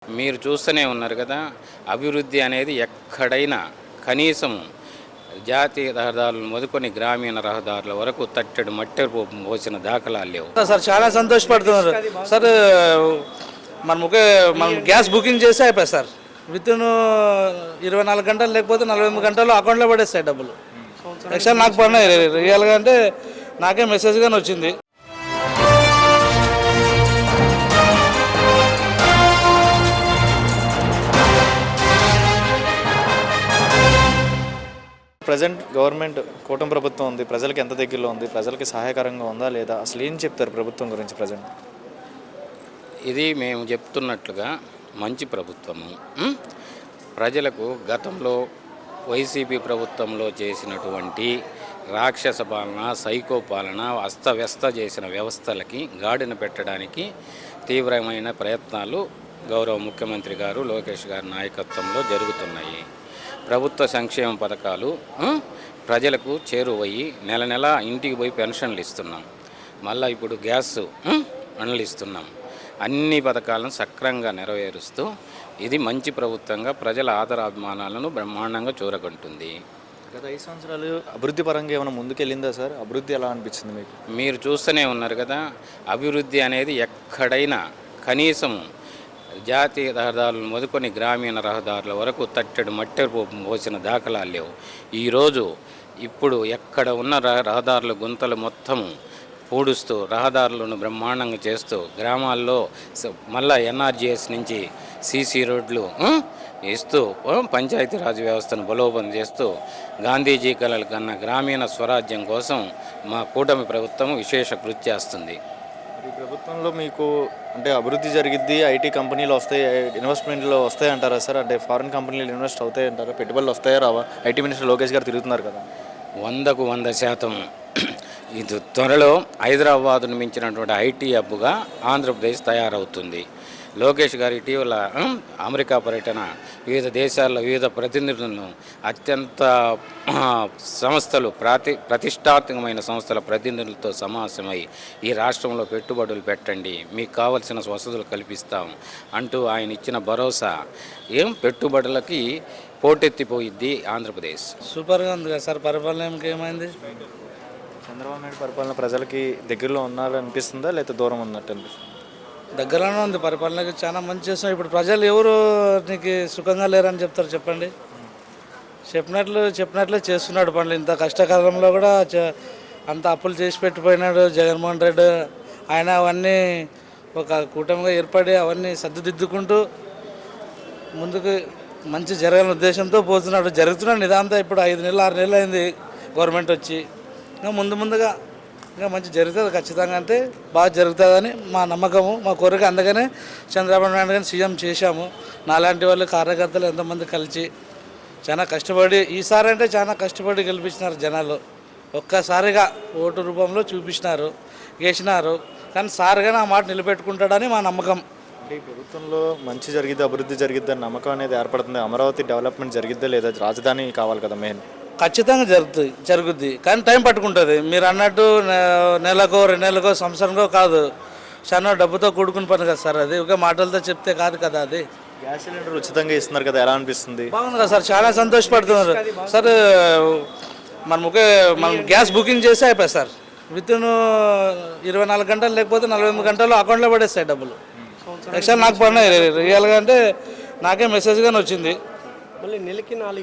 మీరు చూస్తూనే ఉన్నారు కదా, అభివృద్ధి అనేది ఎక్కడైనా కనీసం జాతీయ రహదారులు మొదలుకొని గ్రామీణ రహదారుల వరకు తట్టెడు మట్టె పోసిన దాఖలాలు లేవు. సార్ చాలా సంతోషపడుతున్నారు సార్. మనం గ్యాస్ బుకింగ్ చేసి అయిపోయి సార్ వితిన్ 24 గంటలు లేకపోతే 48 గంటల్లో అకౌంట్లో పడేస్తాయి డబ్బులు. యాక్చువల్ నాకు పడినాయి రియల్గా, అంటే నాకే మెసేజ్ కానీ వచ్చింది. ప్రజెంట్ గవర్నమెంట్ కూటమి ప్రభుత్వం ఉంది, ప్రజలకు ఎంత దగ్గరలో ఉంది, ప్రజలకి సహాయకరంగా ఉందా లేదా, అసలు ఏం చెప్తారు ప్రభుత్వం గురించి ప్రజెంట్? ఇది మేము చెప్తున్నట్లుగా మంచి ప్రభుత్వము. ప్రజలకు గతంలో వైసీపీ ప్రభుత్వంలో చేసినటువంటి రాక్షస పాలన, సైకో పాలన, అస్తవ్యస్త చేసిన వ్యవస్థలకి గాడిన పెట్టడానికి తీవ్రమైన ప్రయత్నాలు గౌరవ ముఖ్యమంత్రి గారు లోకేష్ గారి నాయకత్వంలో జరుగుతున్నాయి. ప్రభుత్వ సంక్షేమ పథకాలు ప్రజలకు చేరువయ్యి నెల నెల ఇంటికి పోయి పెన్షన్లు ఇస్తున్నాం. మళ్ళీ ఇప్పుడు గ్యాస్ బండ్లు ఇస్తున్నాం. అన్ని పథకాలను సక్రమంగా నెరవేరుస్తూ ఇది మంచి ప్రభుత్వంగా ప్రజల ఆదరాభిమానాలను బ్రహ్మాండంగా చూరగొంటుంది. గత 5 సంవత్సరాలు అభివృద్ధి పరంగా ఏమైనా ముందుకెళ్ళిందా సార్? అభివృద్ధి ఎలా అనిపించింది మీకు? మీరు చూస్తూనే ఉన్నారు కదా, అభివృద్ధి అనేది ఎక్కడైనా కనీసం జాతీయ రహదారులు మొదలుకొని గ్రామీణ రహదారుల వరకు తట్టెడు మట్టె పోసిన దాఖలాలు లేవు. ఈరోజు ఇప్పుడు ఎక్కడ ఉన్న రహదారుల గుంతలు మొత్తము పూడుస్తూ రహదారులను బ్రహ్మాండంగా చేస్తూ గ్రామాల్లో మళ్ళా ఎన్ఆర్జీఎస్ నుంచి సీసీ రోడ్లు ఇస్తూ పంచాయతీరాజ్ వ్యవస్థను బలోపేతం చేస్తూ గాంధీజీ కలల కన్నా గ్రామీణ స్వరాజ్యం కోసం మా కూటమి ప్రభుత్వం విశేష కృషి చేస్తుంది. ఈ ప్రభుత్వంలో మీకు అంటే అభివృద్ధి జరిగిద్ది, ఐటీ కంపెనీలు వస్తాయి, ఇన్వెస్ట్మెంట్లు వస్తాయి అంటారా సార్? అంటే ఫారిన్ కంపెనీలు ఇన్వెస్ట్ అవుతాయి అంటారా? పెట్టుబడులు వస్తాయా రావా? ఐటీ మినిస్టర్ లోకేష్ గారు తిరుగుతున్నారు కదా. 100కు 100% ఇది త్వరలో హైదరాబాదును మించినటువంటి ఐటీ హబ్గా ఆంధ్రప్రదేశ్ తయారవుతుంది. లోకేష్ గారు ఇటీవల అమెరికా పర్యటన, వివిధ దేశాల్లో వివిధ ప్రతినిధులను, అత్యంత సంస్థలు ప్రతిష్టాత్మకమైన సంస్థల ప్రతినిధులతో సమావేశమై ఈ రాష్ట్రంలో పెట్టుబడులు పెట్టండి, మీకు కావలసిన వసతులు కల్పిస్తాం అంటూ ఆయన ఇచ్చిన భరోసా పెట్టుబడులకి పోటెత్తిపోయిద్ది ఆంధ్రప్రదేశ్. సూపర్గా ఉంది కదా సార్. పరిపాలన ఏమైంది? చంద్రబాబు నాయుడు పరిపాలన ప్రజలకి దగ్గరలో ఉన్నారనిపిస్తుందా లేదా దూరం ఉన్నట్టు అనిపిస్తుంది? దగ్గరలోనే ఉంది. పరిపాలనకి చాలా మంచి చేస్తున్నాం. ఇప్పుడు ప్రజలు ఎవరు నీకు సుఖంగా లేరని చెప్తారు చెప్పండి? చెప్పినట్లు చేస్తున్నాడు పనులు. ఇంత కష్టకాలంలో కూడా అంత అప్పులు చేసి పెట్టిపోయినాడు జగన్మోహన్ రెడ్డి. ఆయన అవన్నీ ఒక కూటమిగా ఏర్పడి అవన్నీ సర్దుదిద్దుకుంటూ ముందుకు మంచి జరగాలని ఉద్దేశంతో పోతున్నాడు. జరుగుతున్నాడు నిదాంతో. ఇప్పుడు 5 నెలలు 6 నెలలు అయింది గవర్నమెంట్ వచ్చి. ఇంకా ముందుగా ఇంకా మంచి జరుగుతుంది ఖచ్చితంగా, అంటే బాగా జరుగుతుందని మా నమ్మకము, మా కోరిక. అందుకనే చంద్రబాబు నాయుడు గారిని సీఎం చేశాము. నాలాంటి వాళ్ళు కార్యకర్తలు ఎంతమంది కలిసి చాలా కష్టపడి, ఈసారి అంటే చాలా కష్టపడి గెలిపించినారు జనాలు. ఒక్కసారిగా ఓటు రూపంలో చూపించినారు, గెలిచినారు. కానీ సార్గానే ఆ మాట నిలబెట్టుకుంటాడని మా నమ్మకం. అంటే ఈ ప్రభుత్వంలో మంచి జరిగిద్ది, అభివృద్ధి జరిగిద్ది అని నమ్మకం అనేది ఏర్పడుతుంది. అమరావతి డెవలప్మెంట్ జరిగిద్దా లేదా? రాజధాని కావాలి కదా మెయిన్. ఖచ్చితంగా జరుగుద్ది, కానీ టైం పట్టుకుంటుంది. మీరు అన్నట్టు నెలకో 2 నెలలకో సంవత్సరంకో కాదు. చాలా డబ్బుతో కూడుకుని పని కదా సార్. అది ఒక మాటలతో చెప్తే కాదు కదా. అది గ్యాస్ సిలిండర్ ఉచితంగా ఇస్తున్నారు కదా, ఎలా అనిపిస్తుంది? బాగుంది కదా సార్. చాలా సంతోషపడుతున్నారు సార్. మనం గ్యాస్ బుకింగ్ చేసి అయిపోయి సార్ వితిన్ 24 గంటలు లేకపోతే 48 గంటల్లో అకౌంట్లో పడేస్తాయి డబ్బులు. యాక్చువల్ నాకు పడినాయి రియల్గా, అంటే నాకే మెసేజ్ కానీ వచ్చింది. మళ్ళీ నెలకి 4